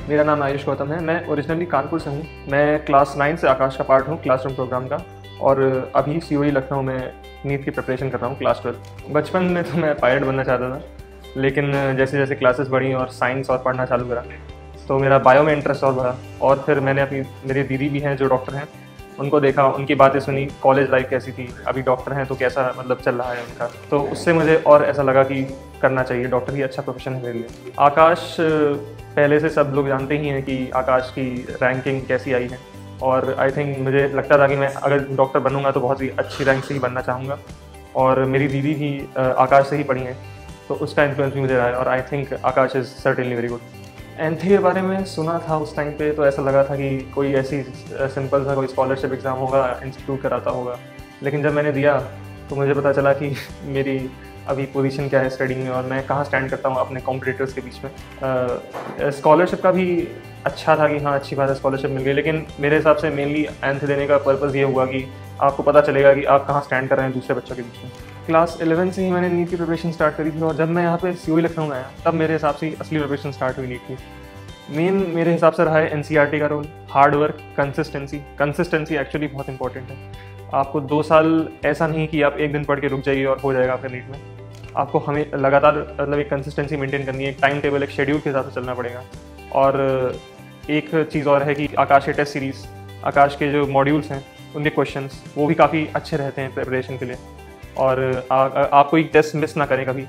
मेरा नाम आयुष गौतम है। मैं ओरिजिनली कानपुर से हूँ। मैं क्लास 9 से आकाश का पार्ट हूँ क्लासरूम प्रोग्राम का, और अभी COE लखनऊ में नीट की प्रिपरेशन कर रहा हूँ क्लास 12। बचपन में तो मैं पायलट बनना चाहता था, लेकिन जैसे जैसे क्लासेस बढ़ी और साइंस और पढ़ना चालू करा तो मेरा बायो में इंटरेस्ट और बढ़ा। और फिर मैंने मेरी दीदी भी हैं जो डॉक्टर हैं, उनको देखा, उनकी बातें सुनी, कॉलेज लाइफ कैसी थी, अभी डॉक्टर हैं तो कैसा मतलब चल रहा है उनका, तो उससे मुझे और ऐसा लगा कि करना चाहिए, डॉक्टर ही अच्छा प्रोफेशन है मेरे लिए। आकाश पहले से सब लोग जानते ही हैं कि आकाश की रैंकिंग कैसी आई है, और आई थिंक मुझे लगता था कि मैं अगर डॉक्टर बनूंगा तो बहुत ही अच्छी रैंक से ही बनना चाहूँगा। और मेरी दीदी भी आकाश से ही पढ़ी हैं, तो उसका इन्फ्लुएंस भी मुझे रहा है, और I think Akash is certainly very good. एंथी के बारे में सुना था उस टाइम पे, तो ऐसा लगा था कि कोई ऐसी सिंपल सा कोई स्कॉलरशिप एग्ज़ाम होगा, इंस्टीट्यूट कराता होगा। लेकिन जब मैंने दिया तो मुझे पता चला कि मेरी अभी पोजीशन क्या है स्टडी में, और मैं कहाँ स्टैंड करता हूँ अपने कॉम्पिटिटर्स के बीच में। स्कॉलरशिप का भी अच्छा था कि हाँ अच्छी बात है स्कॉलरशिप मिल गई, लेकिन मेरे हिसाब से मेनली एंथ देने का पर्पज़ ये हुआ कि आपको पता चलेगा कि आप कहाँ स्टैंड कर रहे हैं दूसरे बच्चों के बीच में। क्लास 11 से ही मैंने नीट की प्रिपरेशन स्टार्ट करी थी, और जब मैं यहाँ पे COE लखनऊ में आया तब मेरे हिसाब से असली प्रिपरेशन स्टार्ट हुई नीट की। मेन मेरे हिसाब से रहा है NCERT का role, hard work, consistency actually बहुत इंपॉर्टेंट है। आपको 2 साल ऐसा नहीं कि आप एक दिन पढ़ के रुक जाइए और हो जाएगा आपका नीट में। आपको हमें लगातार मतलब एक कंसिस्टेंसी मेंटेन करनी है, एक टाइम टेबल, एक शेड्यूल के हिसाब से चलना पड़ेगा। और एक चीज़ और है कि आकाश के टेस्ट सीरीज़, आकाश के जो मॉड्यूल्स हैं उनके क्वेश्चंस वो भी काफ़ी अच्छे रहते हैं प्रिपरेशन के लिए। और आप कोई टेस्ट मिस ना करें कभी,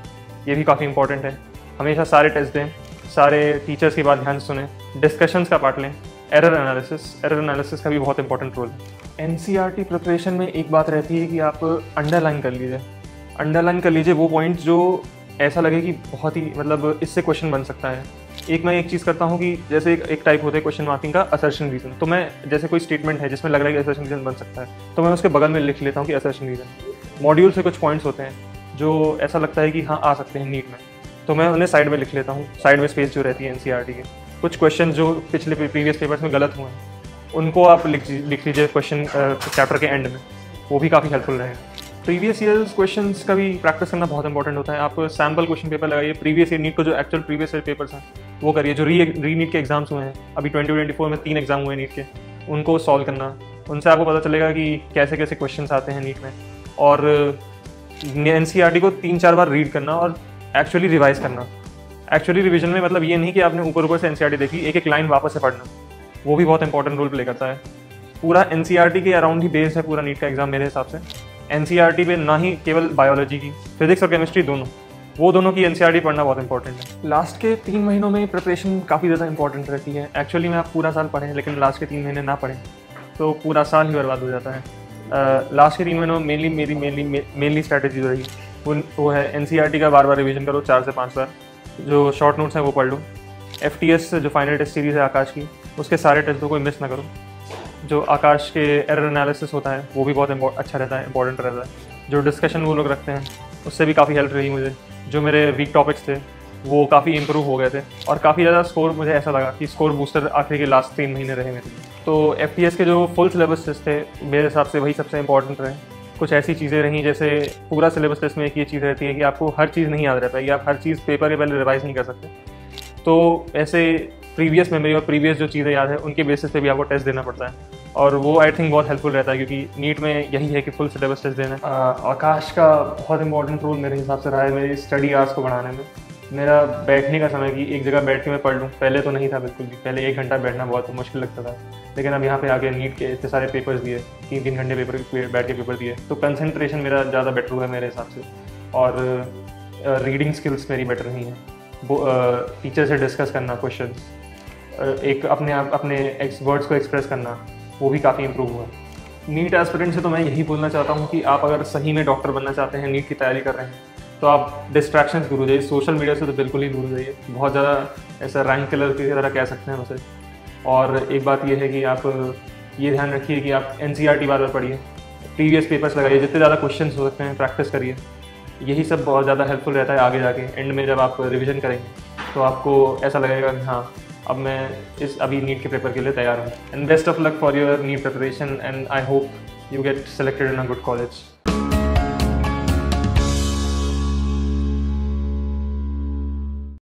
ये भी काफ़ी इंपॉर्टेंट है। हमेशा सारे टेस्ट दें, सारे टीचर्स की बात ध्यान से सुनें, डिस्कशंस का पार्ट लें, एरर एनालिसिस का भी बहुत इंपॉर्टेंट रोल है। NCERT प्रिपरेशन में एक बात रहती है कि आप अंडरलाइन कर लीजिए वो पॉइंट्स जो ऐसा लगे कि बहुत ही मतलब इससे क्वेश्चन बन सकता है। मैं एक चीज़ करता हूँ कि जैसे एक टाइप होता है क्वेश्चन मार्किंग का असर्शन रीज़न, तो मैं जैसे कोई स्टेटमेंट है जिसमें लग रहा है कि असर्शन रीज़न बन सकता है, तो मैं उसके बगल में लिख लेता हूँ कि असर्शन रीज़न। मॉड्यूल से कुछ पॉइंट्स होते हैं जो ऐसा लगता है कि हाँ आ सकते हैं नीट में, तो मैं उन्हें साइड में लिख लेता हूँ, साइड में स्पेस जो रहती है NCERT के। कुछ क्वेश्चन जो पिछले प्रीवियस पेपर्स में गलत हुए हैं उनको आप लिख लीजिए क्वेश्चन चैप्टर के एंड में, वो भी काफ़ी हेल्पफुल रहेगा। प्रीवियस ईयर्स क्वेश्चंस का भी प्रैक्टिस करना बहुत इंपॉर्टेंट होता है। आप सैम्पल क्वेश्चन पेपर लगाइए, प्रीवियस ईयर नीट को जो एक्चुअल प्रीवियस ईयर पेपर्स हैं वो करिए। जो री नीट के एग्जाम्स हुए हैं अभी 2024 में 3 एग्जाम हुए नीट के, उनको सॉल्व करना, उनसे आपको पता चलेगा कि कैसे कैसे क्वेश्चन आते हैं नीट में। और NCERT को 3-4 बार रीड करना और एक्चुअली रिवाइज करना। एक्चुअली रिविजन में मतलब ये नहीं कि आपने ऊपर से NCERT देखी, एक लाइन वापस से पढ़ना, वो भी बहुत इंपॉर्टेंट रोल प्ले करता है। पूरा NCERT के अराउंड ही बेस्ड है पूरा नीट का एग्जाम मेरे हिसाब से। NCERT पे ना ही केवल बायोलॉजी की, फिजिक्स और केमिस्ट्री दोनों की NCERT पढ़ना बहुत इंपॉर्टेंट है। लास्ट के 3 महीनों में प्रिपरेशन काफ़ी ज़्यादा इंपॉर्टेंट रहती है। एक्चुअली में आप पूरा साल पढ़ें, लेकिन लास्ट के 3 महीने ना पढ़ें तो पूरा साल ही बर्बाद हो जाता है। लास्ट के 3 महीनों में मेनली स्ट्रैटेजी जो रही वो है NCERT का बार बार रिविजन करो, 4 से 5 बार। जो शॉर्ट नोट्स हैं वो पढ़ लो। FTS जो फाइनल टेस्ट सीरीज़ है आकाश की, उसके सारे टेस्टों को मिस ना करो। जो आकाश के एरर एनालिसिस होता है वो भी बहुत अच्छा रहता है, इंपॉर्टेंट रहता है। जो डिस्कशन वो लोग रखते हैं उससे भी काफ़ी हेल्प रही मुझे। जो मेरे वीक टॉपिक्स थे वो काफ़ी इंप्रूव हो गए थे, और काफ़ी ज़्यादा स्कोर मुझे ऐसा लगा कि स्कोर बूस्टर आखिर के लास्ट 3 महीने रहे मेरे। तो FTS के जो फुल सिलेबस टेस्ट थे मेरे हिसाब से वही सबसे इंपॉर्टेंट रहे। कुछ ऐसी चीज़ें रहीं जैसे पूरा सिलेबस टेस्ट में एक ये चीज़ रहती है कि आपको हर चीज़ नहीं याद रहता है, आप हर चीज़ पेपर के पहले रिवाइज नहीं कर सकते। तो ऐसे प्रीवियस मेमोरी और प्रीवियस जो चीज़ें याद है उनके बेसिस पे भी आपको टेस्ट देना पड़ता है, और वो आई थिंक बहुत हेल्पफुल रहता है, क्योंकि नीट में यही है कि फुल सिलेबस टेस्ट देना। आकाश का बहुत इंपॉर्टेंट रोल मेरे हिसाब से रहा है मेरी स्टडी आवर्स को बढ़ाने में। मेरा बैठने का समय कि एक जगह बैठ के मैं पढ़ लूँ, पहले तो नहीं था बिल्कुल भी। पहले 1 घंटा बैठना बहुत मुश्किल लगता था, लेकिन अब यहाँ पे आके नीट के इतने सारे पेपर्स दिए, 3-3 घंटे बैठ के पेपर दिए, तो कंसंट्रेशन मेरा ज़्यादा बेटर हुआ है मेरे हिसाब से। और रीडिंग स्किल्स मेरी बेटर नहीं है। टीचर से डिस्कस करना क्वेश्चंस, एक अपने वर्ड्स को एक्सप्रेस करना, वो भी काफ़ी इंप्रूव हुआ। नीट एस्पिरेंट से तो मैं यही बोलना चाहता हूँ कि आप अगर सही में डॉक्टर बनना चाहते हैं, नीट की तैयारी कर रहे हैं, तो आप डिस्ट्रैक्शंस दूर हो जाइए। सोशल मीडिया से तो बिल्कुल ही दूर हो जाइए, बहुत ज़्यादा ऐसा रैंक किलर की तरह कह सकते हैं उसे। और एक बात यह है कि आप ये ध्यान रखिए कि आप NCERT बार बार पढ़िए, प्रीवियस पेपर्स लगाइए, जितने ज़्यादा क्वेश्चन हो सकते हैं प्रैक्टिस करिए। यही सब बहुत ज़्यादा हेल्पफुल रहता है आगे जाके एंड में जब आप रिविज़न करेंगे तो आपको ऐसा लगेगा कि हाँ अब मैं अभी नीट के पेपर के लिए तैयार हूँ। And best of luck for your NEET preparation, and I hope you get selected in a good college.